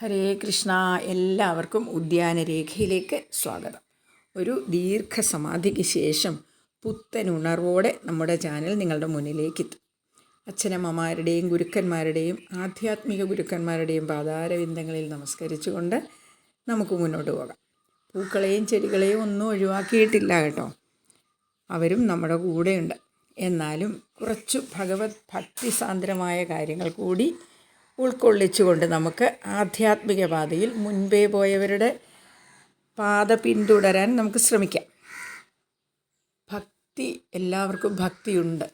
ഹരേ കൃഷ്ണ. എല്ലാവർക്കും ഉദ്യാനരേഖയിലേക്ക് സ്വാഗതം. ഒരു ദീർഘസമാധിക്ക് ശേഷം പുത്തനുണർവോടെ നമ്മുടെ ചാനൽ നിങ്ങളുടെ മുന്നിലേക്ക് എത്തും. അച്ഛനമ്മമാരുടെയും ഗുരുക്കന്മാരുടെയും ആധ്യാത്മിക ഗുരുക്കന്മാരുടെയും പാതാരവിന്ദങ്ങളിൽ നമസ്കരിച്ചുകൊണ്ട് നമുക്ക് മുന്നോട്ട് പോകാം. പൂക്കളെയും ചെടികളെയും ഒന്നും ഒഴിവാക്കിയിട്ടില്ല കേട്ടോ, അവരും നമ്മുടെ കൂടെയുണ്ട്. എന്നാലും കുറച്ചു ഭഗവത് ഭക്തിസാന്ദ്രമായ കാര്യങ്ങൾ കൂടി ഉൾക്കൊള്ളിച്ചുകൊണ്ട് നമുക്ക് ആധ്യാത്മിക പാതയിൽ മുൻപേ പോയവരുടെ പാത പിന്തുടരാൻ നമുക്ക് ശ്രമിക്കാം. ഭക്തി, എല്ലാവർക്കും ഭക്തിയുണ്ട്.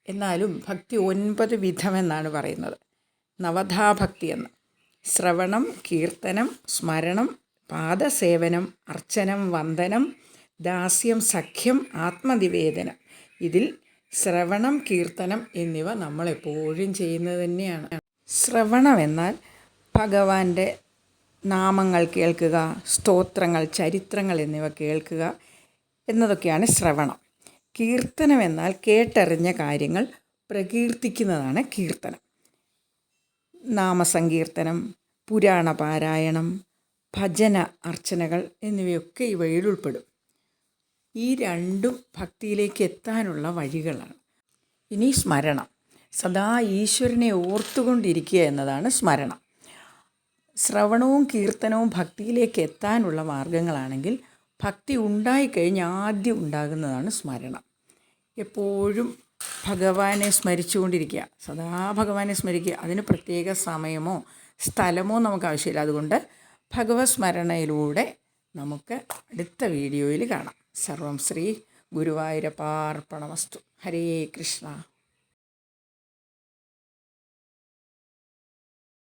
എന്നാലും ഭക്തി 9 വിധമെന്നാണ് പറയുന്നത്. നവധാഭക്തി എന്ന്: ശ്രവണം, കീർത്തനം, സ്മരണം, പാദസേവനം, അർച്ചനം, വന്ദനം, ദാസ്യം, സഖ്യം, ആത്മനിവേദനം. ഇതിൽ ശ്രവണം, കീർത്തനം എന്നിവ നമ്മളെപ്പോഴും ചെയ്യുന്നത് തന്നെയാണ്. ശ്രവണം എന്നാൽ ഭഗവാന്റെ നാമങ്ങൾ കേൾക്കുക, സ്തോത്രങ്ങൾ, ചരിത്രങ്ങൾ എന്നിവ കേൾക്കുക എന്നതൊക്കെയാണ് ശ്രവണം. കീർത്തനം എന്നാൽ കേട്ടറിഞ്ഞ കാര്യങ്ങൾ പ്രകീർത്തിക്കുന്നതാണ് കീർത്തനം. നാമസങ്കീർത്തനം, പുരാണ പാരായണം, ഭജന, അർച്ചനകൾ എന്നിവയൊക്കെ ഇവയിൽ ഉൾപ്പെടും. ഈ രണ്ടും ഭക്തിയിലേക്ക് എത്താനുള്ള വഴികളാണ്. ഇനി സ്മരണം. സദാ ഈശ്വരനെ ഓർത്തുകൊണ്ടിരിക്കുക എന്നതാണ് സ്മരണം. ശ്രവണവും കീർത്തനവും ഭക്തിയിലേക്ക് എത്താനുള്ള മാർഗങ്ങളാണെങ്കിൽ, ഭക്തി ഉണ്ടായിക്കഴിഞ്ഞ് ആദ്യം ഉണ്ടാകുന്നതാണ് സ്മരണം. എപ്പോഴും ഭഗവാനെ സ്മരിച്ചുകൊണ്ടിരിക്കുക, സദാ ഭഗവാനെ സ്മരിക്കുക. അതിന് പ്രത്യേക സമയമോ സ്ഥലമോ നമുക്ക് ആവശ്യമില്ല. അതുകൊണ്ട് ഭഗവത് സ്മരണയിലൂടെ നമുക്ക് അടുത്ത വീഡിയോയിൽ കാണാം. സർവം ശ്രീ ഗുരുവായൂരപ്പാർപ്പണമസ്തു. ഹരേ കൃഷ്ണ.